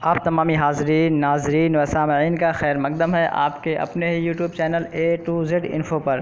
आप तमामी हाज़रीन नाज़रीन व सामईन का खैर मकदम है आपके अपने YouTube channel A to Z info पर।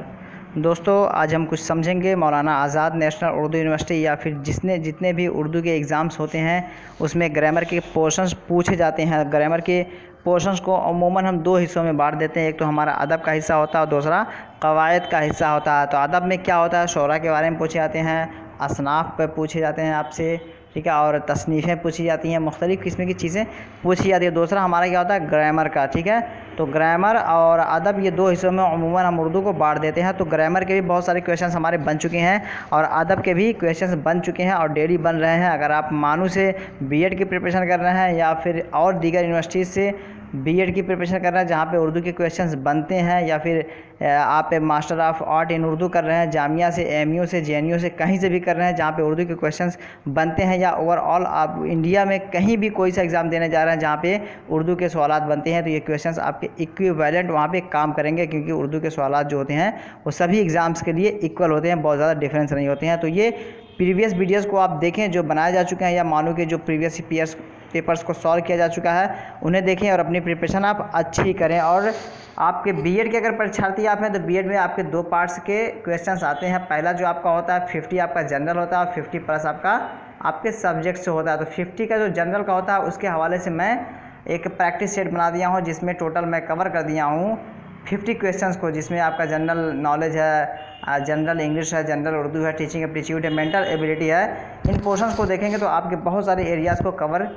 दोस्तों, आज हम कुछ समझेंगे मौलाना आज़ाद नेशनल उर्दू यूनिवर्सिटी या फिर जितने भी उर्दू के एग्ज़ाम्स होते हैं उसमें ग्रामर के पोर्शंस पूछे जाते हैं। ग्रामर के पोर्शंस को अमूमन हम दो हिस्सों में बांट देते हैं। एक तो हमारा अदब का हिस्सा होता है और दूसरा कवायद का हिस्सा होता है। तो अदब में क्या होता है, शोरा के बारे में पूछे जाते हैं, असनाफ़ पर पूछे जाते हैं आपसे, ठीक है, और तसनीफ़ें पूछी जाती हैं, मुख्तलिफ़ किस्म की चीज़ें पूछी जाती है। दूसरा हमारा क्या होता है, ग्रामर का, ठीक है। तो ग्रामर और अदब ये दो हिस्सों में अमूमन हम उर्दू को बांट देते हैं। तो ग्रामर के भी बहुत सारे क्वेश्चंस हमारे बन चुके हैं और अदब के भी क्वेश्चंस बन चुके हैं और डेली बन रहे हैं। अगर आप मानू से बीएड की प्रिपरेशन कर रहे हैं या फिर और दीगर यूनिवर्सिटीज़ से बीएड की प्रिपरेशन कर रहे हैं जहाँ पे उर्दू के क्वेश्चंस बनते हैं, या फिर आप master of art in Urdu कर रहे हैं जामिया से, एमयू से, जेएनयू से, कहीं से भी कर रहे हैं जहाँ पे उर्दू के क्वेश्चंस बनते हैं, या ओवरऑल आप इंडिया में कहीं भी कोई सा एग्ज़ाम देने जा रहे हैं जहाँ पे उर्दू के सवालात बनते हैं, तो ये क्वेश्चंस आपके इक्विवेलेंट वहाँ पे काम करेंगे, क्योंकि उर्दू के सवालात जो होते हैं वो सभी एग्ज़ाम्स के लिए इक्वल होते हैं, बहुत ज़्यादा डिफरेंस नहीं होते हैं। तो ये प्रीवियस वीडियोज़ को आप देखें जो बनाए जा चुके हैं, या मानो कि जो प्रीवियस पेपर्स को सॉल्व किया जा चुका है उन्हें देखें और अपनी प्रिपरेशन आप अच्छी करें। और आपके बीएड के अगर परीक्षार्थी आप हैं तो बीएड में आपके दो पार्ट्स के क्वेश्चंस आते हैं। पहला जो आपका होता है 50 आपका जनरल होता है और 50 प्लस आपके सब्जेक्ट से होता है। तो 50 का जो जनरल का होता है उसके हवाले से मैं एक प्रैक्टिस सेट बना दिया हूँ जिसमें टोटल मैं कवर कर दिया हूँ 50 क्वेश्चंस को, जिसमें आपका जनरल नॉलेज है, जनरल इंग्लिश है, जनरल उर्दू है, टीचिंग एप्टीट्यूड है, मेंटल एबिलिटी है। इन पोर्शंस को देखेंगे तो आपके बहुत सारे एरियाज़ को कवर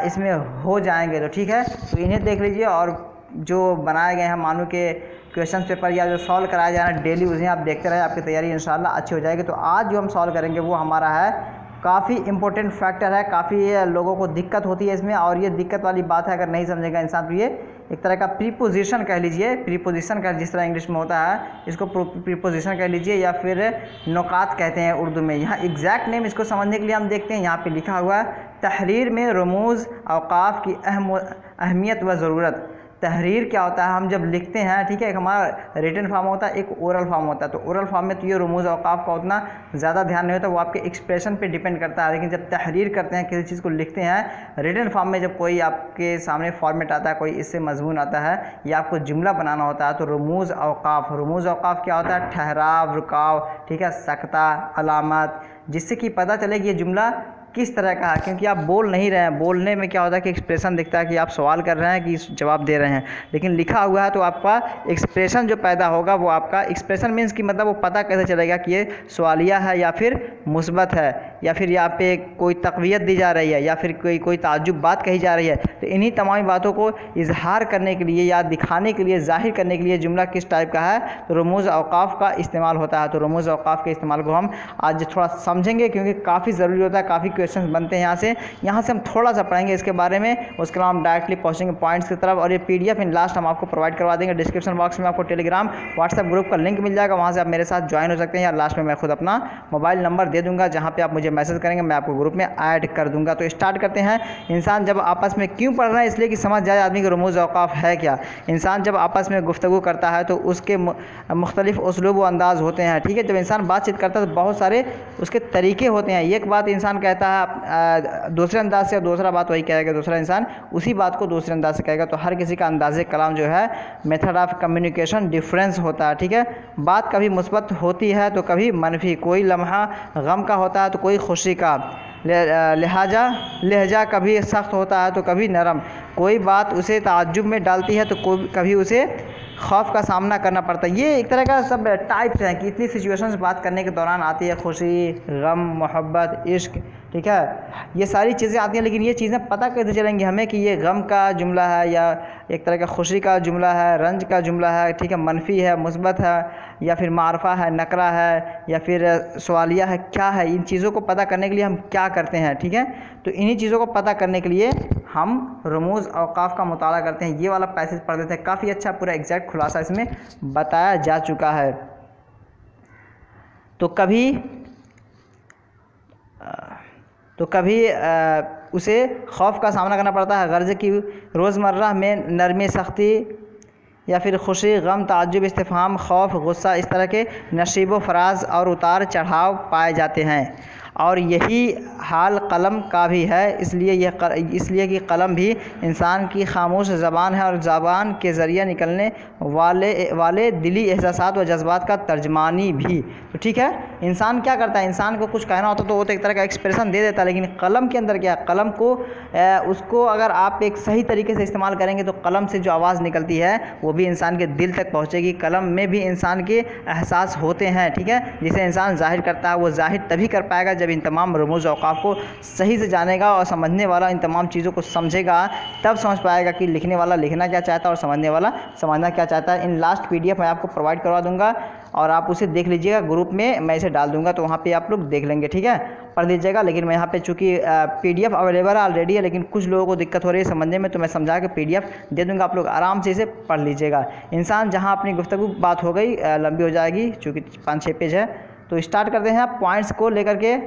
इसमें हो जाएंगे। तो ठीक है, तो इन्हें देख लीजिए और जो बनाए गए हैं मानो के क्वेश्चन पेपर या जो सॉल्व कराया जा रहा है डेली, उन्हें आप देखते रहे, आपकी तैयारी इंशाल्लाह अच्छी हो जाएगी। तो आज जो हम सॉल्व करेंगे वो हमारा है काफ़ी इंपॉर्टेंट फैक्टर है, काफ़ी लोगों को दिक्कत होती है इसमें, और ये दिक्कत वाली बात है अगर नहीं समझेगा इंसान तो ये एक तरह का प्रीपोजिशन कह लीजिए, प्रीपोजिशन का जिस तरह इंग्लिश में होता है इसको प्रीपोजिशन कह लीजिए, या फिर नुकात कहते हैं उर्दू में। यहाँ एग्जैक्ट नेम इसको समझने के लिए हम देखते हैं, यहाँ पे लिखा हुआ है तहरीर में रमूज़ औक़ाफ़ की अहमियत व ज़रूरत। तहरीर क्या होता है, हम जब लिखते हैं, ठीक है, एक हमारा रिटन फॉर्म होता है, एक ओरल फॉर्म होता है। तो ओरल फॉर्म में तो ये रमूज़ औक़ाफ़ का उतना ज़्यादा ध्यान नहीं होता, वो आपके एक्सप्रेशन पे डिपेंड करता है। लेकिन जब तहरीर करते हैं, किसी चीज़ को लिखते हैं रिटन फॉर्म में, जब कोई आपके सामने फॉर्मेट आता है, कोई इससे मजमून आता है या आपको जुमला बनाना होता है, तो रमूज़ औक़ाफ़ क्या होता है, ठहराव, रुकाव, ठीक है, सकता, अलामत, जिससे कि पता चले कि ये जुमला किस तरह का है, क्योंकि आप बोल नहीं रहे हैं। बोलने में क्या होता है कि एक्सप्रेशन दिखता है कि आप सवाल कर रहे हैं कि जवाब दे रहे हैं, लेकिन लिखा हुआ है तो आपका एक्सप्रेशन जो पैदा होगा वो आपका एक्सप्रेशन मीन्स कि मतलब वो पता कैसे चलेगा कि ये सवालिया है या फिर मुस्बत है, या फिर यहाँ पे कोई तक़वियत दी जा रही है, या फिर कोई ताज्जुब बात कही जा रही है। तो इन्हीं तमाम बातों को इजहार करने के लिए या दिखाने के लिए, ज़ाहिर करने के लिए जुमला किस टाइप का है, तो रमूज़ औक़ाफ़ का इस्तेमाल होता है। तो रमूज़ औक़ाफ़ के इस्तेमाल को हम आज थोड़ा समझेंगे, क्योंकि काफ़ी ज़रूरी होता है, काफ़ी क्वेश्चन बनते हैं यहाँ से हम थोड़ा सा पढ़ेंगे इसके बारे में, उसके बाद हम डायरेक्टली पहुँचेंगे पॉइंट्स की तरफ। और ये पीडीएफ इन लास्ट हम आपको प्रोवाइड करवा देंगे। डिस्क्रिप्शन बॉक्स में आपको टेलीग्राम व्हाट्सएप ग्रुप का लिंक मिल जाएगा, वहाँ से आप मेरे साथ ज्वाइन हो सकते हैं, या लास्ट में मैं खुद अपना मोबाइल नंबर दे दूँगा, जहाँ पर आप मुझे मैसेज करेंगे, मैं आपको ग्रुप में ऐड कर दूँगा। तो स्टार्ट करते हैं। इंसान जब आपस में क्यों पढ़ रहा है, इसलिए कि समझ जाए आदमी की रमूज़ औक़ाफ़ है क्या। इंसान जब आपस में गुफ्तगू करता है तो उसके मुख्तलिफ उसलूब व अंदाज़ होते हैं, ठीक है। जब इंसान बातचीत करता है तो बहुत सारे उसके तरीके होते हैं। एक बात इंसान कहता है दूसरे अंदाज से, और दूसरा बात वही कहेगा, दूसरा इंसान उसी बात को दूसरे अंदाज से कहेगा। तो हर किसी का अंदाज़े कलाम जो है, मेथड ऑफ कम्युनिकेशन डिफरेंस होता है, ठीक है। बात कभी मुस्बत होती है तो कभी मनफी, कोई लम्हा गम का होता है तो कोई खुशी का, लहजा कभी सख्त होता है तो कभी नरम, कोई बात उसे ताज्जुब में डालती है तो कभी उसे खौफ का सामना करना पड़ता है। ये एक तरह का सब टाइप्स हैं कि इतनी सिचुएशंस बात करने के दौरान आती है, खुशी, गम, मोहब्बत, इश्क, ठीक है, ये सारी चीज़ें आती हैं। लेकिन ये चीज़ें पता कैसे चलेंगी हमें कि ये गम का जुमला है या एक तरह का खुशी का जुमला है, रंज का जुमला है, ठीक है, मनफी है, मुस्बत है, या फिर मारफा है, नकरा है, या फिर सवालिया है, क्या है। इन चीज़ों को पता करने के लिए हम क्या करते हैं, ठीक है। तो इन्हीं चीज़ों को पता करने के लिए हम रमूज़ औक़ाफ़ का मुताला करते हैं। ये वाला पैसेज पढ़ देते हैं, काफ़ी अच्छा पूरा एग्जैक्ट खुलासा इसमें बताया जा चुका है। तो कभी उसे खौफ का सामना करना पड़ता है, गर्ज की रोज़मर्रा में नरमी, सख्ती, या फिर खुशी, गम, ताज्जुब, इस्तिफ़हाम, खौफ, गुस्सा, इस तरह के नशीब व फराज और उतार चढ़ाव पाए जाते हैं। और यही हाल कलम का भी है। इसलिए कि कलम भी इंसान की खामोश ज़बान है और ज़बान के ज़रिए निकलने वाले दिली एहसासात व जज्बात का तर्जमानी भी। तो ठीक है, इंसान क्या करता है, इंसान को कुछ कहना होता तो वो तो एक तरह का एक्सप्रेशन दे देता है, लेकिन कलम के अंदर क्या है, कलम को उसको अगर आप एक सही तरीके से इस्तेमाल करेंगे तो कलम से जो आवाज़ निकलती है वो भी इंसान के दिल तक पहुँचेगी। कलम में भी इंसान के एहसास होते हैं, ठीक है, जिसे इंसान ज़ाहिर करता है वो ज़ाहिर तभी कर पाएगा जब इन तमाम रमूज़ औक़ाफ़ को सही से जानेगा और समझने वाला इन तमाम चीज़ों को समझेगा, तब समझ पाएगा कि लिखने वाला लिखना क्या चाहता है और समझने वाला समझना क्या चाहता है। इन लास्ट PDF मैं आपको प्रोवाइड करवा दूंगा और आप उसे देख लीजिएगा, ग्रुप में मैं इसे डाल दूंगा तो वहाँ पे आप लोग देख लेंगे, ठीक है, पढ़ लीजिएगा। लेकिन मैं यहाँ पे चूँकि PDF अवेलेबल है ऑलरेडी है, लेकिन कुछ लोगों को दिक्कत हो रही है समझने में, तो मैं समझा के PDF दे दूँगा, आप लोग आराम से इसे पढ़ लीजिएगा। इंसान जहाँ अपनी गुफ्तगू बात हो गई लंबी हो जाएगी चूँकि 5-6 पेज है, तो स्टार्ट करते हैं पॉइंट्स को लेकर के।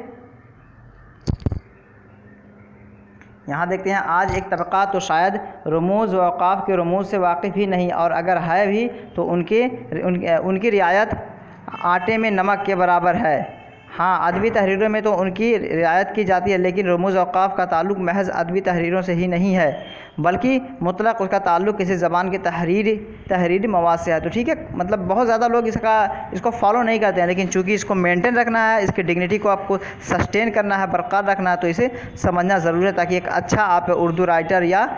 यहाँ देखते हैं, आज एक तबका तो शायद रमूज़ व औक़ाफ़ के रमूज़ से वाकिफ़ ही नहीं, और अगर है भी तो उनकी रियायत आटे में नमक के बराबर है। हाँ, अदबी तहरीरों में तो उनकी रियायत की जाती है, लेकिन रमूज़ औक़ाफ़ का ताल्लुक़ महज़ अदबी तहरीरों से ही नहीं है, बल्कि मुतलक़ उसका ताल्लुक़ किसी ज़बान के तहरीरी मवाद से है। तो ठीक है, मतलब बहुत ज़्यादा लोग इसको फॉलो नहीं करते हैं, लेकिन चूँकि इसको मेंटेन रखना है, इसकी डिग्निटी को आपको सस्टेन करना है, बरकरार रखना है, तो इसे समझना ज़रूरी है ताकि एक अच्छा आप उर्दू राइटर या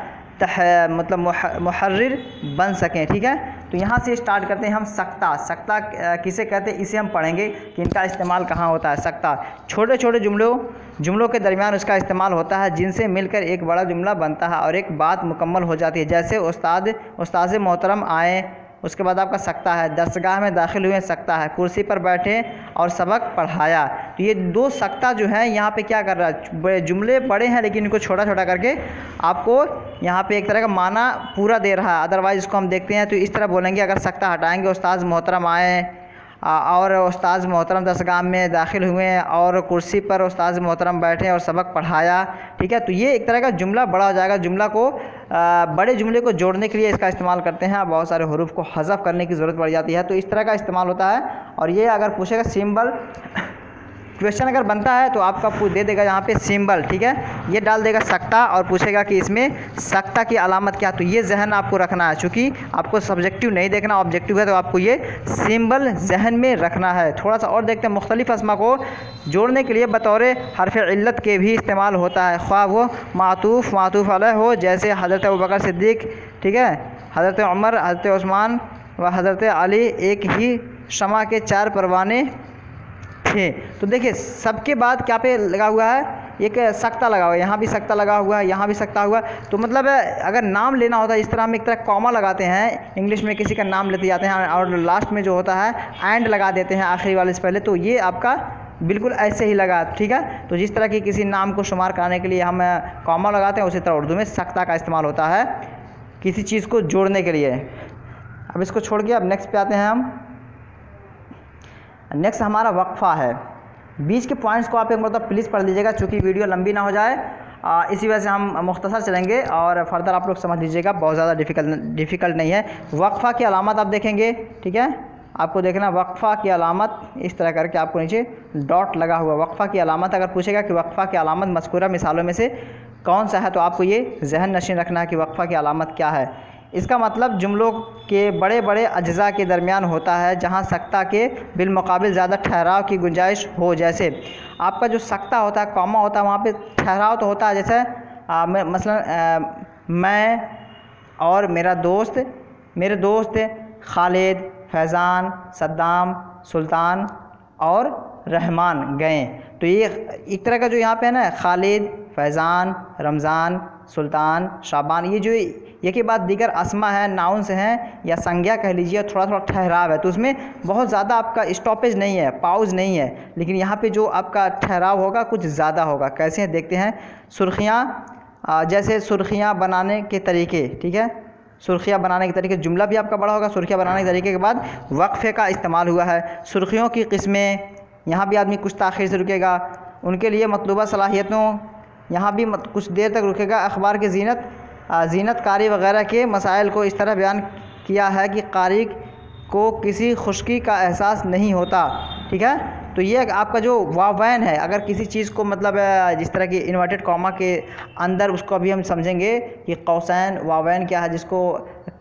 मतलब मुहर्रिर बन सकें, ठीक है। तो यहाँ से स्टार्ट करते हैं हम। सख्ता किसे कहते हैं, इसे हम पढ़ेंगे कि इनका इस्तेमाल कहाँ होता है। सख्ता छोटे छोटे जुमलों के दरमियान उसका इस्तेमाल होता है, जिनसे मिलकर एक बड़ा जुमला बनता है और एक बात मुकम्मल हो जाती है। जैसे उस्ताद मोहतरम आए, उसके बाद आपका सख्ता है, दरसगाह में दाखिल हुए सख्ता है, कुर्सी पर बैठे और सबक पढ़ाया। तो ये 2 सख्ता जो है यहाँ पे क्या कर रहा है, जुमले बड़े हैं लेकिन इनको छोटा छोटा करके आपको यहाँ पे एक तरह का माना पूरा दे रहा है। अदरवाइज़ इसको हम देखते हैं तो इस तरह बोलेंगे, अगर सख्ता हटाएंगे, उस्ताद मोहतरम आए और उस्ताद मोहतरम दरसगाह में दाखिल हुए और कुर्सी पर उस्ताद मोहतरम बैठे और सबक पढ़ाया, ठीक है। तो ये एक तरह का जुमला बड़ा हो जाएगा। जुमला को बड़े जुमले को जोड़ने के लिए इसका इस्तेमाल करते हैं, बहुत सारे हरूफ को हज़फ करने की ज़रूरत पड़ जाती है, तो इस तरह का इस्तेमाल होता है। और ये अगर पूछेगा सिंबल, क्वेश्चन अगर बनता है तो आपका दे देगा यहाँ पे सिंबल, ठीक है, ये डाल देगा सख्ता और पूछेगा कि इसमें सख्ता की अलामत क्या। तो ये जहन आपको रखना है, चूँकि आपको सब्जेक्टिव नहीं देखना, ऑब्जेक्टिव है, तो आपको ये सिंबल जहन में रखना है। थोड़ा सा और देखते हैं, मुख्तलिफ अस्मा को जोड़ने के लिए बतौर हरफ इल्लत के भी इस्तेमाल होता है, ख्वाह वो मातूफ़ अलैह हो, जैसे हज़रत अबू बकर सिद्दीक़, ठीक है, हज़रत उमर, हज़रत उस्मान व हज़रत अली एक ही शमा के 4 परवाने थे। तो देखिए सबके बाद क्या पे लगा हुआ है, एक सख्ता लगा हुआ है, यहाँ भी सख्ता लगा हुआ है, यहाँ भी सख्ता हुआ। तो मतलब अगर नाम लेना होता है इस तरह हम एक तरह कॉमा लगाते हैं, इंग्लिश में किसी का नाम लेते जाते हैं और लास्ट में जो होता है एंड लगा देते हैं आखिरी वाले से पहले, तो ये आपका बिल्कुल ऐसे ही लगा, ठीक है। तो जिस तरह की किसी नाम को शुमार कराने के लिए हम कॉमा लगाते हैं, उसी तरह उर्दू में सख्ता का इस्तेमाल होता है किसी चीज़ को जोड़ने के लिए। अब इसको छोड़ के अब नेक्स्ट पे आते हैं हम। नेक्स्ट हमारा वक्फ़ा है। बीच के पॉइंट्स को आप एक मतलब प्लीज़ पढ़ लीजिएगा, चूँकि वीडियो लंबी ना हो जाए, इसी वजह से हम मुख्तसर चलेंगे और फर्दर आप लोग समझ लीजिएगा, बहुत ज़्यादा डिफ़िकल्ट नहीं है। वक्फ़ा की अलामत आप देखेंगे, ठीक है, आपको देखना वक्फ़ा की अलामत इस तरह करके आपको नीचे डॉट लगा हुआ। वक्फ़ा की अलामत अगर पूछेगा कि वक्फ़ा की अलामत मज़कूरा मिसालों में से कौन सा है, तो आपको ये जहन नशीन रखना है कि वक्फ़ा की अलामत क्या है। इसका मतलब जुमलों के बड़े बड़े अज्ज़ा के दरमियान होता है जहाँ सख्ता के बिलमुकाबिल ज़्यादा ठहराव की गुंजाइश हो। जैसे आपका जो सख्ता होता है, कॉमा होता है, वहाँ पे ठहराव तो होता है, जैसे मसलन मैं और मेरे दोस्त खालिद, फैज़ान, सद्दाम, सुल्तान और रहमान गए। तो ये एक तरह का जो यहाँ पे है ना, खालिद, फैज़ान, रमज़ान, सुल्तान, शाबान, ये जो ये के बाद दीगर अस्मा हैं, नाउन्स हैं या संज्ञा कह लीजिए, थोड़ा थोड़ा ठहराव है, तो उसमें बहुत ज़्यादा आपका स्टॉपेज नहीं है, पाउज नहीं है, लेकिन यहाँ पे जो आपका ठहराव होगा कुछ ज़्यादा होगा। कैसे हैं देखते हैं। सुर्खियाँ, जैसे सुर्खियाँ बनाने के तरीके, ठीक है, सुर्खियाँ बनाने के तरीके, जुमला भी आपका बड़ा होगा। सुर्खियाँ बनाने के तरीके के बाद वक्फ़े का इस्तेमाल हुआ है। सुर्खियों की किस्में, यहाँ भी आदमी कुछ ताख़ीर से रुकेगा। उनके लिए मतलूबा सलाहियतों, यहाँ भी कुछ देर तक रुकेगा। अखबार के ज़ीनत कारी वग़ैरह के मसाइल को इस तरह बयान किया है कि कारी को किसी खुश्की का एहसास नहीं होता, ठीक है। तो ये आपका जो वावैन है, अगर किसी चीज़ को मतलब जिस तरह की इन्वर्टेड कॉमा के अंदर, उसको अभी हम समझेंगे कि कौसैन वावैन क्या है, जिसको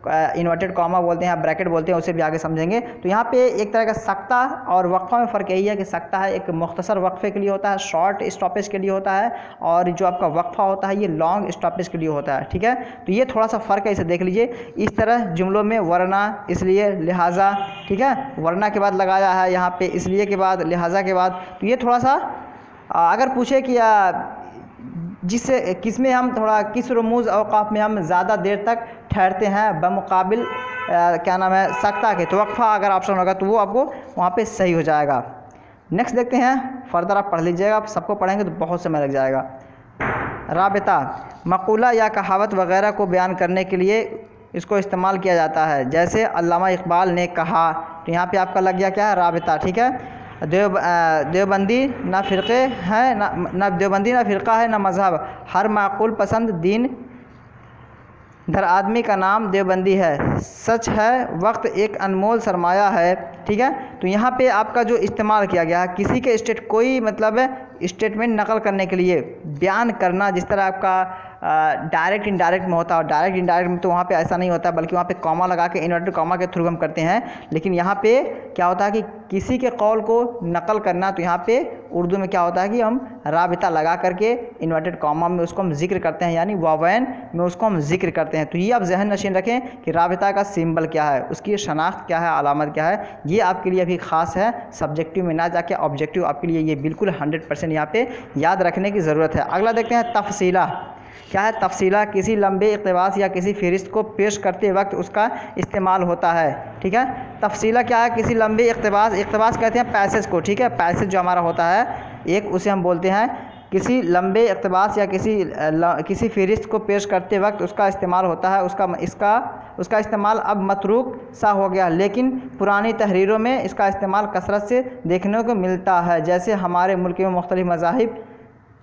इन्वर्टेड कॉमा बोलते हैं, ब्रैकेट बोलते हैं, उसे भी आगे समझेंगे। तो यहाँ पे एक तरह का सख्ता और वक्फ़ा में फ़र्क यही है कि सख्ता है एक मुख्तसर वक्फ़े के लिए होता है, शॉर्ट स्टॉपेज के लिए होता है, और जो आपका वक्फ़ा होता है ये लॉन्ग स्टॉपेज के लिए होता है। ठीक है, तो ये थोड़ा सा फ़र्क है, इसे देख लीजिए। इस तरह जुमलों में वरना, इसलिए, लिहाजा, ठीक है, वरना के बाद लगाया है यहाँ पे, इसलिए के बाद, लिहाजा के बाद। तो ये थोड़ा सा अगर पूछे कि जिससे किस में हम थोड़ा किस रमूज़ अवकाफ़ में हम ज़्यादा देर तक ठहरते हैं बमुकाबिल क्या नाम है सख्ता के, तो वक्फ़ा अगर ऑप्शन होगा तो वो आपको वहाँ पे सही हो जाएगा। नेक्स्ट देखते हैं, फर्दर आप पढ़ लीजिएगा, आप सबको पढ़ेंगे तो बहुत समय लग जाएगा। राबिता, मक़ूला या कहावत वग़ैरह को बयान करने के लिए इसको इस्तेमाल किया जाता है, जैसे अल्लामा इकबाल ने कहा। तो यहाँ पे आपका लग गया क्या है, राबिता। ठीक है, देवबंदी ना फ़िरक़े हैं, ना देवबंदी ना फ़िरक़ा है, ना मज़हब, हर माक़ूल पसंद दीन दर आदमी का नाम देवबंदी है, सच है वक्त एक अनमोल सरमाया है। ठीक है, तो यहाँ पे आपका जो इस्तेमाल किया गया है किसी के कोई मतलब स्टेटमेंट नकल करने के लिए बयान करना, जिस तरह आपका डायरेक्ट इनडायरेक्ट में होता है, और डायरेक्ट इनडायरेक्ट में तो वहाँ पे ऐसा नहीं होता, बल्कि वहाँ पे कॉमा लगा के इन्वर्टेड कॉमा के थ्रू हम करते हैं। लेकिन यहाँ पे क्या होता है कि किसी के कौल को नकल करना, तो यहाँ पे उर्दू में क्या होता है कि हम राबिता लगा करके इन्वर्टेड कॉमा में उसको हम जिक्र करते हैं, यानी वावैन में उसको हम जिक्र करते हैं। तो ये आप जहन नशीन रखें कि राबिता का सिंबल क्या है, उसकी शनाख्त क्या है, अलामत क्या है। ये आपके लिए अभी ख़ास है, सब्जेक्टिव में ना जाके ऑब्जेक्टिव आपके लिए ये बिल्कुल 100% यहाँ पे याद रखने की ज़रूरत है। अगला देखते हैं, तफसीला क्या है। तफसीला किसी लंबे इक़्तिबास या किसी फ़हरिस्त को पेश करते वक्त उसका इस्तेमाल होता है। ठीक है, तफसीला क्या है, किसी लंबे इक़्तिबास कहते हैं पैसेज को। ठीक है, पैसेज जो हमारा होता है एक, उसे हम बोलते हैं किसी लंबे इक़्तिबास या किसी फ़हरिस्त को पेश करते वक्त उसका इस्तेमाल होता है। उसका इस्तेमाल अब मतरूक सा हो गया, लेकिन पुरानी तहरीरों में इसका इस्तेमाल कसरत से देखने को मिलता है, जैसे हमारे मुल्क में मुख्तलिफ़ मज़ाहिब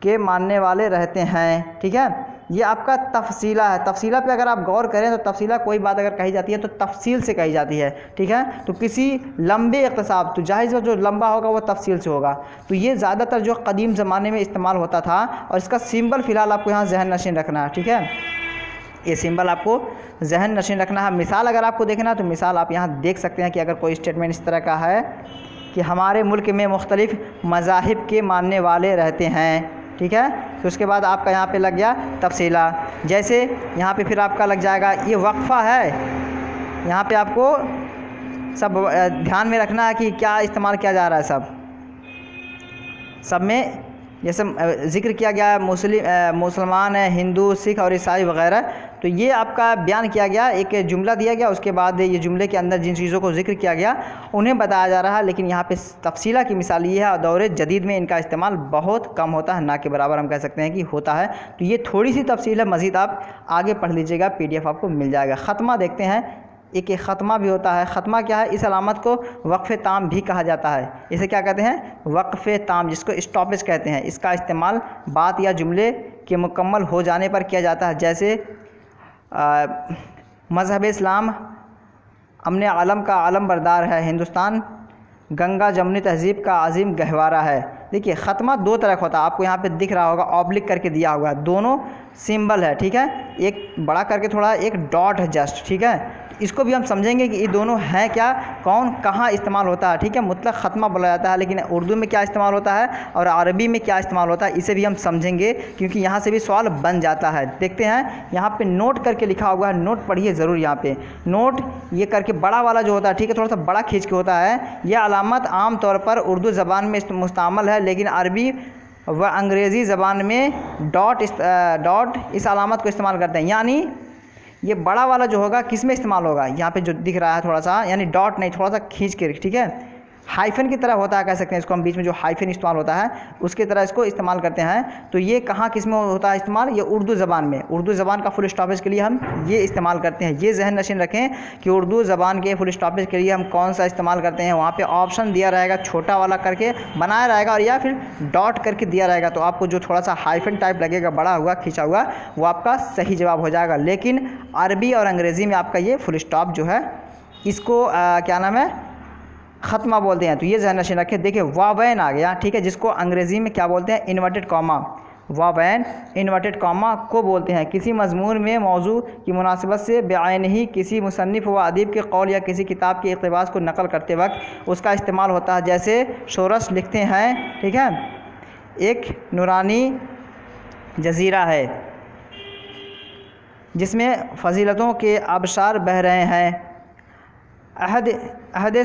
के मानने वाले रहते हैं। ठीक है, ये आपका तफसीला है। तफसीला पे अगर आप गौर करें तो तफसीला कोई बात अगर कही जाती है तो तफसील से कही जाती है। ठीक है, तो किसी लंबे इक़्तिसाब, तो जाहिर जो लंबा होगा वो तफसील से होगा। तो ये ज़्यादातर जो कदीम ज़माने में इस्तेमाल होता था, और इसका सिंबल फ़िलहाल आपको यहाँ जहन नशीन रखना है। ठीक है, ये सिंबल आपको जहन नशीन रखना है। मिसाल अगर आपको देखना है तो मिसाल आप यहाँ देख सकते हैं कि अगर कोई स्टेटमेंट इस तरह का है कि हमारे मुल्क में मुख्तलिफ़ मज़ाहिब के मानने वाले रहते हैं। ठीक है, तो उसके बाद आपका यहाँ पे लग गया तफसीला। जैसे यहाँ पे फिर आपका लग जाएगा, ये वक्फ़ा है, यहाँ पे आपको सब ध्यान में रखना है कि क्या इस्तेमाल किया जा रहा है। सब में जैसे ज़िक्र किया गया है मुसलमान है, हिंदू, सिख और ईसाई वगैरह, तो ये आपका बयान किया गया, एक जुमला दिया गया, उसके बाद ये जुमले के अंदर जिन चीज़ों को जिक्र किया गया उन्हें बताया जा रहा है। लेकिन यहाँ पे तफसीला की मिसाल ये है, और दौर जदीद में इनका इस्तेमाल बहुत कम होता है, ना के बराबर हम कह सकते हैं कि होता है। तो ये थोड़ी सी तफसील है, मज़ीद आप आगे पढ़ लीजिएगा, PDF आपको मिल जाएगा। ख़त्मा देखते हैं, एक ख़त्मा भी होता है। ख़त्मा क्या है, इस अलामत को वक्फ़ ताम भी कहा जाता है। इसे क्या कहते हैं, वक्फ़ ताम, जिसको स्टॉपेज कहते हैं। इसका इस्तेमाल बात या जुमले के मुकम्मल हो जाने पर किया जाता है, जैसे मज़हब इस्लाम अमन आलम का आलम बरदार है, हिंदुस्तान गंगा जमुनी तहज़ीब का अजीम गहवारा है। देखिए, ख़त्मा दो तरह का होता है, आपको यहाँ पे दिख रहा होगा, ऑब्लिक करके दिया हुआ है, दोनों सिंबल है। ठीक है, एक बड़ा करके थोड़ा, एक डॉट है जस्ट। ठीक है, इसको भी हम समझेंगे कि ये दोनों हैं क्या, कौन कहाँ इस्तेमाल होता है। ठीक है, मुतलक ख़त्मा बोला जाता है, लेकिन उर्दू में क्या इस्तेमाल होता है और अरबी में क्या इस्तेमाल होता है, इसे भी हम समझेंगे, क्योंकि यहाँ से भी सवाल बन जाता है। देखते हैं, यहाँ पे नोट करके लिखा हुआ है, नोट पढ़िए ज़रूर। यहाँ पे नोट ये करके बड़ा वाला जो होता है, ठीक है, थोड़ा सा बड़ा खींच के होता है। यह अलामत आम तौर पर उर्दू ज़बान में मुस्तअमल है, लेकिन अरबी व अंग्रेज़ी ज़बान में डॉट इस अलामत को इस्तेमाल करते हैं। यानी ये बड़ा वाला जो होगा किस में इस्तेमाल होगा, यहाँ पे जो दिख रहा है थोड़ा सा, यानी डॉट नहीं, थोड़ा सा खींच के। ठीक है, हाइफन की तरह होता है, कह सकते हैं इसको हम, बीच में जो हाइफन इस्तेमाल होता है उसकी तरह इसको इस्तेमाल करते हैं। तो ये कहाँ किस में होता है इस्तेमाल, ये उर्दू ज़बान में। उर्दू ज़बान का फुल स्टॉपेज के लिए हम ये इस्तेमाल करते हैं। ये जहन नशीन रखें कि उर्दू ज़बान के फुल स्टॉपेज के लिए हम कौन सा इस्तेमाल करते हैं। वहाँ पर ऑप्शन दिया रहेगा, छोटा वाला करके बनाया रहेगा, और या फिर डॉट करके दिया रहेगा। तो आपको जो थोड़ा सा हाइफन टाइप लगेगा, बड़ा हुआ, खींचा हुआ, वो आपका सही जवाब हो जाएगा। लेकिन अरबी और अंग्रेज़ी में आपका ये फुल स्टॉप जो है, इसको क्या नाम है, ख़त्मा बोलते हैं। तो ये ज़हन नशीन रखें। देखिए वावैन आ गया, ठीक है, जिसको अंग्रेज़ी में क्या बोलते हैं, इन्वर्टेड कॉमा। वावैन इन्वर्टेड कॉमा को बोलते हैं किसी मज़मून में मौजू की मुनासिबत से बेआइन ही किसी मुसन्निफ़ व अदीब के कौल या किसी किताब के इक़्तिबास को नकल करते वक्त उसका इस्तेमाल होता है। जैसे शोरश लिखते हैं, ठीक है, एक नूरानी जज़ीरा है जिसमें फ़जीलतों के आबशार बह रहे हैं। अहद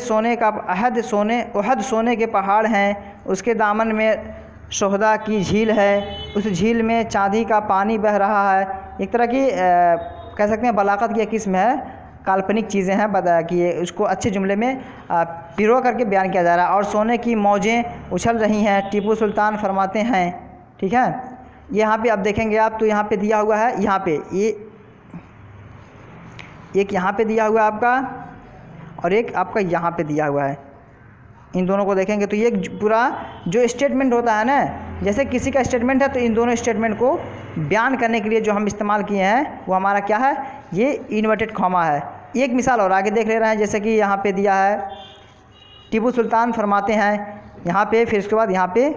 सोने के पहाड़ हैं, उसके दामन में शोहदा की झील है, उस झील में चांदी का पानी बह रहा है। एक तरह की कह सकते हैं बलागत की एक किस्म है, काल्पनिक चीज़ें हैं बता कि उसको अच्छे जुमले में पिरो करके बयान किया जा रहा है। और सोने की मौजें उछल रही हैं, टीपू सुल्तान फरमाते हैं, ठीक है। यहाँ पे आप देखेंगे आप, तो यहाँ पे दिया हुआ है, यहाँ पे ये एक यहाँ पे दिया हुआ है आपका, और एक आपका यहाँ पे दिया हुआ है। इन दोनों को देखेंगे तो ये पूरा जो स्टेटमेंट होता है ना, जैसे किसी का स्टेटमेंट है, तो इन दोनों स्टेटमेंट को बयान करने के लिए जो हम इस्तेमाल किए हैं वो हमारा क्या है, ये इन्वर्टेड कॉमा है। एक मिसाल और आगे देख ले रहे हैं, जैसे कि यहाँ पे दिया है टीपू सुल्तान फरमाते हैं यहाँ पे, फिर उसके बाद यहाँ पे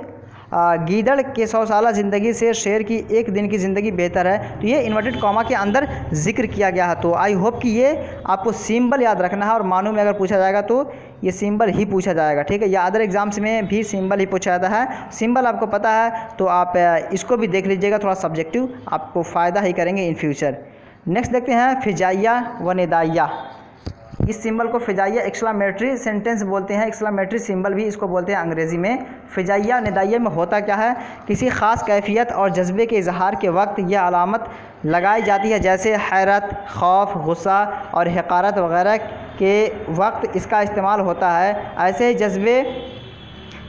गीदड़ के 100 साल ज़िंदगी से शेर की एक दिन की ज़िंदगी बेहतर है। तो ये इन्वर्टेड कॉमा के अंदर जिक्र किया गया है। तो आई होप कि ये आपको सिंबल याद रखना है, और मानों में अगर पूछा जाएगा तो ये सिंबल ही पूछा जाएगा, ठीक है। या अदर एग्ज़ाम्स में भी सिंबल ही पूछा जाता है। सिंबल आपको पता है तो आप इसको भी देख लीजिएगा, थोड़ा सब्जेक्टिव आपको फ़ायदा ही करेंगे इन फ्यूचर। नेक्स्ट देखते हैं फ़िजाइया व निदाइया। इस सिंबल को फ़िजाइया एक्सक्लामेटरी सेंटेंस बोलते हैं, एक्सक्लामेटरी सिंबल भी इसको बोलते हैं अंग्रेज़ी में। फ़िजाइया निदाइया में होता क्या है, किसी ख़ास कैफियत और जज्बे के इजहार के वक्त यह अलामत लगाई जाती है, जैसे हैरत, खौफ, गुस्सा और हक़ारत वगैरह के वक्त इसका इस्तेमाल होता है। ऐसे ही जज्बे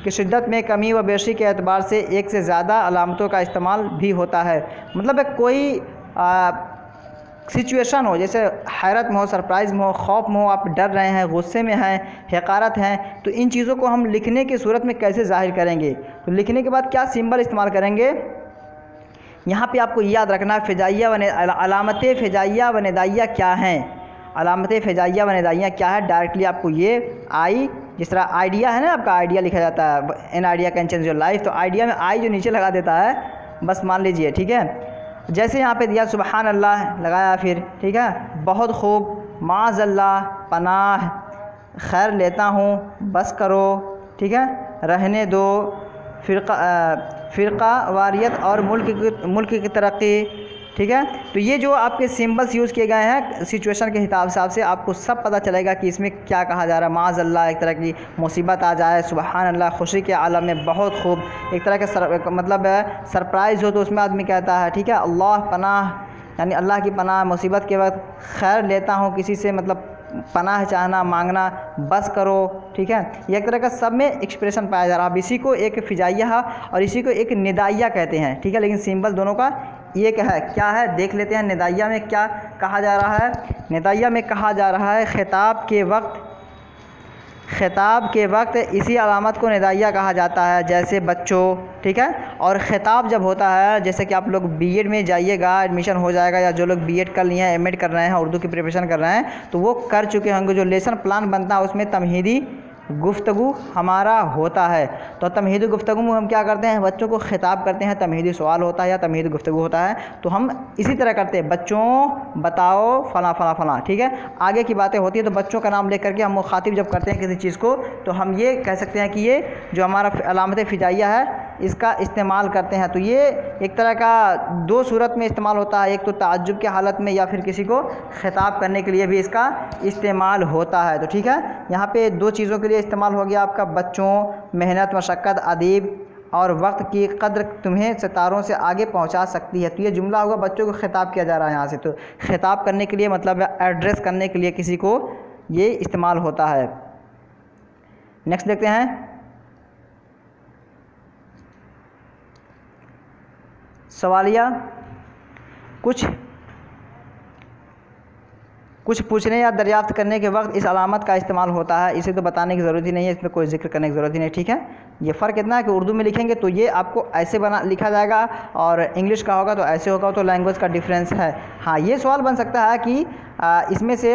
की शिद्दत में कमी व बेशी के एतबार से एक से ज़्यादा अलामतों का इस्तेमाल भी होता है। मतलब कोई सिचुएशन हो, जैसे हैरत में हो, सरप्राइज़ में हो, खौफ में हो, आप डर रहे हैं, गुस्से में हैं, हक़ारत हैं, तो इन चीज़ों को हम लिखने की सूरत में कैसे ज़ाहिर करेंगे। तो लिखने के बाद क्या सिंबल इस्तेमाल करेंगे, यहाँ पे आपको याद रखना है फ़िजाइया व अलामत फ़िजाइया व निदाइया क्या हैं। अलामत फ़िजाइया व निदाइया क्या है, डायरेक्टली आपको ये आई, जिस तरह आइडिया है ना, आपका आइडिया लिखा जाता है, an idea can change your life, तो आइडिया में आई जो नीचे लगा देता है, बस मान लीजिए, ठीक है। जैसे यहाँ पे दिया सुबहान अल्लाह लगाया, फिर ठीक है, बहुत खूब, माज़अल्लाह, पनाह, खैर लेता हूँ, बस करो, ठीक है, रहने दो, फ़िरक़ा वारियत और मुल्क की तरक्की, ठीक है। तो ये जो आपके सिंबल्स यूज़ किए गए हैं सिचुएशन के हिसाब से आपको सब पता चलेगा कि इसमें क्या कहा जा रहा है। माज़अल्लाह एक तरह की मुसीबत आ जाए, सुबहान अल्लाह खुशी के आलम में, बहुत खूब एक तरह का मतलब सरप्राइज़ हो तो उसमें आदमी कहता है, ठीक है, अल्लाह पनाह यानी अल्लाह की पनाह मुसीबत के वक्त, खैर लेता हूँ किसी से मतलब पनाह चाहना, मांगना, बस करो, ठीक है। ये एक तरह का सब में एक्सप्रेशन पाया जा रहा है। अब इसी को एक फ़िजाइया और इसी को एक निदाइया कहते हैं, ठीक है, लेकिन सिंबल दोनों का एक है। क्या है देख लेते हैं। निदाइया में क्या कहा जा रहा है, निदाइया में कहा जा रहा है खिताब के वक्त इसी अलामत को निदाइया कहा जाता है, जैसे बच्चों, ठीक है। और ख़िताब जब होता है, जैसे कि आप लोग बीएड में जाइएगा, एडमिशन हो जाएगा, या जो लोग बीएड कर लिए हैं, एमएड कर रहे हैं, उर्दू की प्रिपरेशन कर रहे हैं, तो वो कर चुके होंगे। जो लेसन प्लान बनता है उसमें तमहीदी गुफ्तगू हमारा होता है। तो तमहीदी गुफ्तगू में हम क्या करते हैं, बच्चों को खिताब करते हैं, तमहीदी सवाल होता है या तमहीदी गुफ्तगू होता है, तो हम इसी तरह करते हैं, बच्चों बताओ फ़लाँ फ़लाँ फ़लाँ, ठीक है। आगे की बातें होती है तो बच्चों का नाम लेकर के हम मुखातिब जब करते हैं किसी चीज़ को, तो हम ये कह सकते हैं कि ये जो हमारा अलामत फ़िजाइया है इसका इस्तेमाल करते हैं। तो ये एक तरह का दो सूरत में इस्तेमाल होता है, एक तो ताज्जुब की हालत में, या फिर किसी को खिताब करने के लिए भी इसका इस्तेमाल होता है। तो ठीक है, यहाँ पे दो चीज़ों के लिए इस्तेमाल हो गया आपका, बच्चों, मेहनत, मशक्क़त, अदीब और वक्त की कद्र तुम्हें सितारों से आगे पहुँचा सकती है। तो ये जुमला होगा, बच्चों को खिताब किया जा रहा है यहाँ से। तो खिताब करने के लिए मतलब एड्रेस करने के लिए किसी को ये इस्तेमाल होता है। नेक्स्ट देखते हैं, सवालिया। कुछ पूछने या दरियाफ्त करने के वक्त इस अलामत का इस्तेमाल होता है। इसे तो बताने की ज़रूरत ही नहीं है, इसमें कोई जिक्र करने की ज़रूरत ही नहीं, ठीक है। ये फ़र्क इतना है कि उर्दू में लिखेंगे तो ये आपको ऐसे लिखा जाएगा, और इंग्लिश का होगा तो ऐसे होगा, तो लैंग्वेज का डिफरेंस है। हाँ, ये सवाल बन सकता है कि इसमें से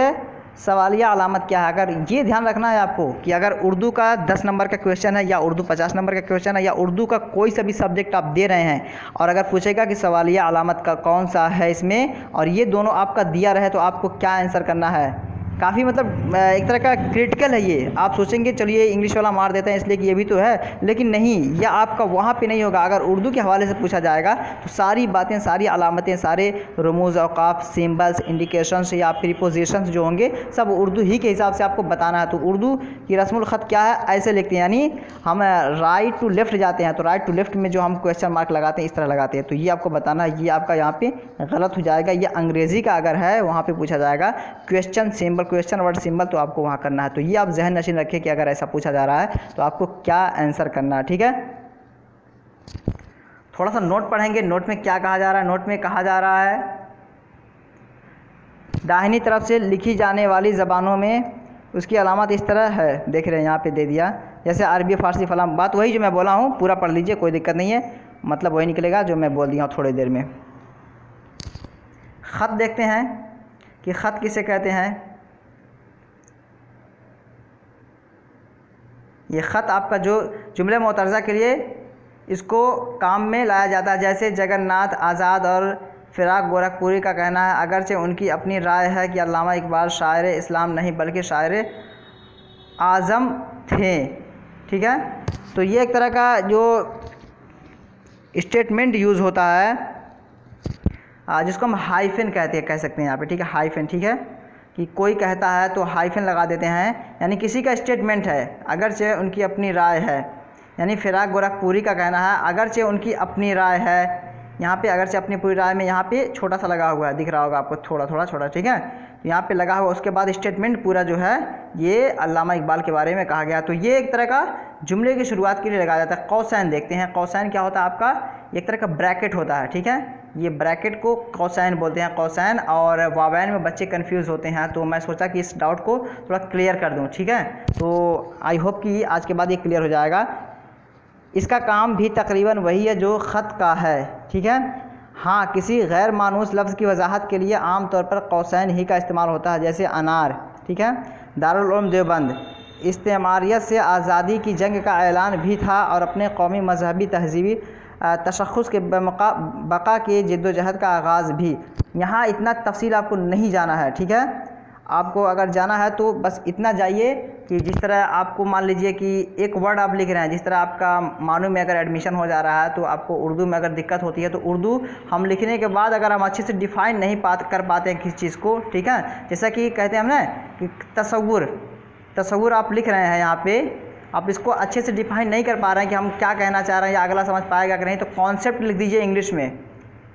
सवालिया अलामत क्या है। अगर ये ध्यान रखना है आपको कि अगर उर्दू का 10 नंबर का क्वेश्चन है या उर्दू 50 नंबर का क्वेश्चन है या उर्दू का कोई सा भी सब्जेक्ट आप दे रहे हैं और अगर पूछेगा कि सवालिया अलामत का कौन सा है इसमें और ये दोनों आपका दिया रहे तो आपको क्या आंसर करना है। काफ़ी मतलब एक तरह का क्रिटिकल है ये। आप सोचेंगे चलिए इंग्लिश वाला मार देते हैं इसलिए कि ये भी तो है, लेकिन नहीं, यह आपका वहाँ पे नहीं होगा। अगर उर्दू के हवाले से पूछा जाएगा तो सारी बातें, सारी अलामतें, सारे रमूज़, औक़ाफ़, सिम्बल्स, इंडिकेशंस या प्रीपोजिशंस जो होंगे सब उर्दू ही के हिसाब से आपको बताना है। तो उर्दू की रस्मुल ख़त क्या है, ऐसे लिखते हैं, यानी हम राइट टू लेफ़्ट जाते हैं तो राइट टू लेफ़्ट में जो हम क्वेश्चन मार्क लगाते हैं इस तरह लगाते हैं। तो ये आपको बताना है, ये आपका यहाँ पे गलत हो जाएगा। ये अंग्रेज़ी का अगर है वहाँ पे पूछा जाएगा question symbol, question word symbol, तो आपको वहाँ करना है। तो ये आप जहन नशीन रखिए कि अगर ऐसा पूछा जा रहा है तो आपको क्या आंसर करना है। ठीक है, थोड़ा सा नोट पढ़ेंगे। नोट में क्या कहा जा रहा है? नोट में कहा जा रहा है दाहिनी तरफ से लिखी जाने वाली ज़बानों में उसकी अलामत इस तरह है। देख रहे हैं यहाँ पे दे दिया, जैसे अरबी, फ़ारसी, फलाम। बात वही जो मैं बोला हूँ, पूरा पढ़ लीजिए, कोई दिक्कत नहीं है, मतलब वही निकलेगा जो मैं बोल दिया हूँ थोड़ी देर में। ख़त देखते हैं कि ख़त किसे कहते हैं। ये ख़त आपका जो जुमले मुतरज़ा के लिए इसको काम में लाया जाता है, जैसे जगन्नाथ आज़ाद और फ़िराक गोरखपुरी का कहना है अगरचे उनकी अपनी राय है कि अल्लामा इकबाल शायर इस्लाम नहीं बल्कि शायर आज़म थे। ठीक है, तो ये एक तरह का जो स्टेटमेंट यूज़ होता है जिसको हम हाइफन कहते हैं, कह सकते हैं यहाँ पे। ठीक है, हाइफन। ठीक है, कि कोई कहता है तो हाइफन लगा देते हैं, यानी किसी का स्टेटमेंट है अगरचे उनकी अपनी राय है। यानी फ़िराक गोरखपुरी का कहना है अगरचे उनकी अपनी राय है, यहाँ पे अगरचे अपनी पूरी राय में यहाँ पे छोटा सा लगा हुआ है, दिख रहा होगा आपको, थोड़ा थोड़ा छोटा। ठीक है, तो यहाँ पे लगा हुआ, उसके बाद स्टेटमेंट पूरा जो है ये अल्लामा इकबाल के बारे में कहा गया। तो ये एक तरह का जुमले की शुरुआत के लिए लगाया जाता है। कौसैन देखते हैं, कौसैन क्या होता है आपका, एक तरह का ब्रैकेट होता है। ठीक है, ये ब्रैकेट को कौसैन बोलते हैं, कौसैन और वावैन में बच्चे कंफ्यूज होते हैं, तो मैं सोचा कि इस डाउट को थोड़ा क्लियर कर दूं। ठीक है, तो आई होप कि आज के बाद ये क्लियर हो जाएगा। इसका काम भी तकरीबन वही है जो ख़त का है। ठीक है, हाँ, किसी गैर मानूस लफ्ज़ की वजाहत के लिए आम तौर पर कौसैन ही का इस्तेमाल होता है, जैसे अनार। ठीक है, दारुल उलूम देवबंद इस्तेमारियत से आज़ादी की जंग का ऐलान भी था और अपने कौमी मजहबी तहजीबी तशख़्ख़ुस के बका के जद्दोजहद का आगाज़ भी। यहाँ इतना तफसील आपको नहीं जाना है। ठीक है, आपको अगर जाना है तो बस इतना जाइए कि जिस तरह आपको मान लीजिए कि एक वर्ड आप लिख रहे हैं, जिस तरह आपका मानू में अगर एडमिशन हो जा रहा है तो आपको उर्दू में अगर दिक्कत होती है तो उर्दू हम लिखने के बाद अगर हम अच्छे से डिफ़ाइन नहीं कर पाते हैं किसी चीज़ को, ठीक है, जैसा कि कहते हैं हम ना कि तसव्वुर आप लिख रहे हैं यहाँ पे, आप इसको अच्छे से डिफ़ाइन नहीं कर पा रहे हैं कि हम क्या कहना चाह रहे हैं या अगला समझ पाएगा कि नहीं, तो कॉन्सेप्ट लिख दीजिए इंग्लिश में।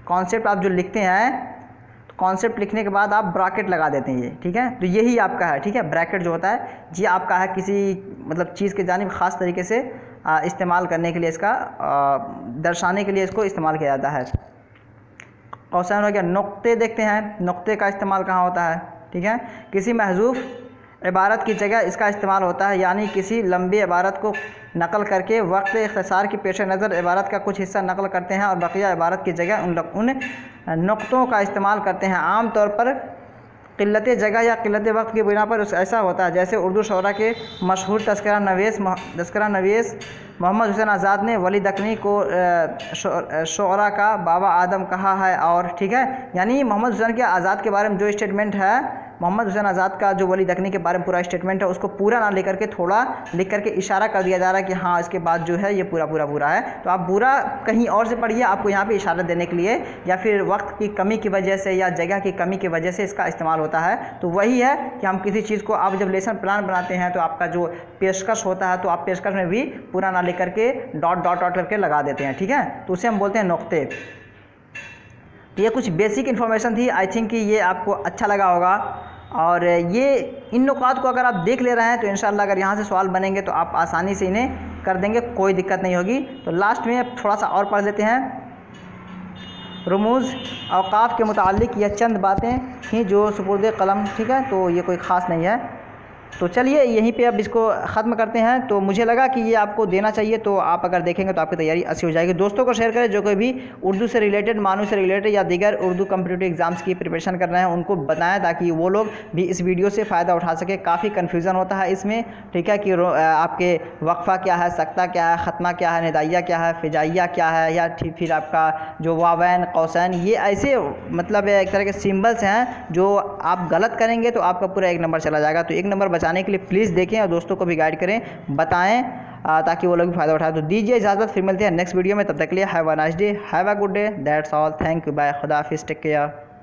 कॉन्सेप्ट आप जो लिखते हैं तो कॉन्सेप्ट लिखने के बाद आप ब्रैकेट लगा देते हैं ये। ठीक है, तो यही आपका है। ठीक है, ब्रैकेट जो होता है ये आपका है किसी मतलब चीज़ के जानिब ख़ास तरीके से इस्तेमाल करने के लिए, इसका दर्शाने के लिए इसको इस्तेमाल किया जाता है। कौसैन हो गया। नुक्ते देखते हैं, नुक्ते का इस्तेमाल कहाँ होता है। ठीक है, किसी महजूफ़ इबारत की जगह इसका इस्तेमाल होता है, यानी किसी लंबी इबारत को नकल करके वक्त इख्तिसार की पेश नज़र इबारत का कुछ हिस्सा नकल करते हैं और बकिया इबारत की जगह उन नुक्तों का इस्तेमाल करते हैं। आम तौर पर क़िल्लत जगह या क़िल्लत वक्त की बिना पर ऐसा होता है, जैसे उर्दू शोरा के मशहूर तज़किरा नवीस मोहम्मद हुसैन आज़ाद ने वली दक्कनी को शोरा का बाबा आदम कहा है। और ठीक है, यानी मोहम्मद हुसैन के आज़ाद के बारे में जो स्टेटमेंट है, मोहम्मद हुसैन आज़ाद का जो वली दक्कनी के बारे में पूरा स्टेटमेंट है, उसको पूरा ना लेकर के थोड़ा लिख करके इशारा कर दिया जा रहा है कि हाँ इसके बाद जो है ये पूरा है। तो आप पूरा कहीं और से पढ़िए, आपको यहाँ पे इशारा देने के लिए या फिर वक्त की कमी की वजह से या जगह की कमी की वजह से इसका इस्तेमाल होता है। तो वही है कि हम किसी चीज़ को, आप जब लेसन प्लान बनाते हैं तो आपका जो पेशकश होता है तो आप पेशकश में भी पूरा ना लिख करके डॉट करके लगा देते हैं। ठीक है, तो उसे हम बोलते हैं नुक्ते। तो ये कुछ बेसिक इन्फॉर्मेशन थी, आई थिंक कि ये आपको अच्छा लगा होगा। और ये इन नुकात को अगर आप देख ले रहे हैं तो इंशाअल्लाह अगर यहाँ से सवाल बनेंगे तो आप आसानी से इन्हें कर देंगे, कोई दिक्कत नहीं होगी। तो लास्ट में थोड़ा सा और पढ़ लेते हैं। रमूज़ औक़ाफ़ के मुताल्लिक़ यह चंद बातें थीं जो सुपुर्द कलम। ठीक है, तो ये कोई ख़ास नहीं है। तो चलिए यहीं पे अब इसको ख़त्म करते हैं। तो मुझे लगा कि ये आपको देना चाहिए, तो आप अगर देखेंगे तो आपकी तैयारी अच्छी हो जाएगी। दोस्तों को शेयर करें जो कोई भी उर्दू से रिलेटेड, मानू से रिलेटेड या दीगर उर्दू कॉम्पिटिटिव एग्जाम्स की प्रिपरेशन कर रहे हैं, उनको बताएं ताकि वो लोग भी इस वीडियो से फ़ायदा उठा सके। काफ़ी कन्फ्यूज़न होता है इसमें, ठीक है, कि आपके वक्फ़ा क्या है, सक्ता क्या है, ख़त्मा क्या है, निदाइया क्या है, फ़िजाइया क्या है, या फिर आपका जो वावैन कौसैन, ये ऐसे मतलब एक तरह के सिम्बल्स हैं जो आप गलत करेंगे तो आपका पूरा 1 नंबर चला जाएगा। तो 1 नंबर बचाने के लिए प्लीज़ देखें और दोस्तों को भी गाइड करें, बताएं ताकि वो लोग भी फ़ायदा उठाएं। तो दीजिए इजाज़त, फिर मिलते हैं नेक्स्ट वीडियो में। तब तक के लिए have a nice day, have a good day, that's all, thank you, bye, खुदा हाफिज़, टेक केयर।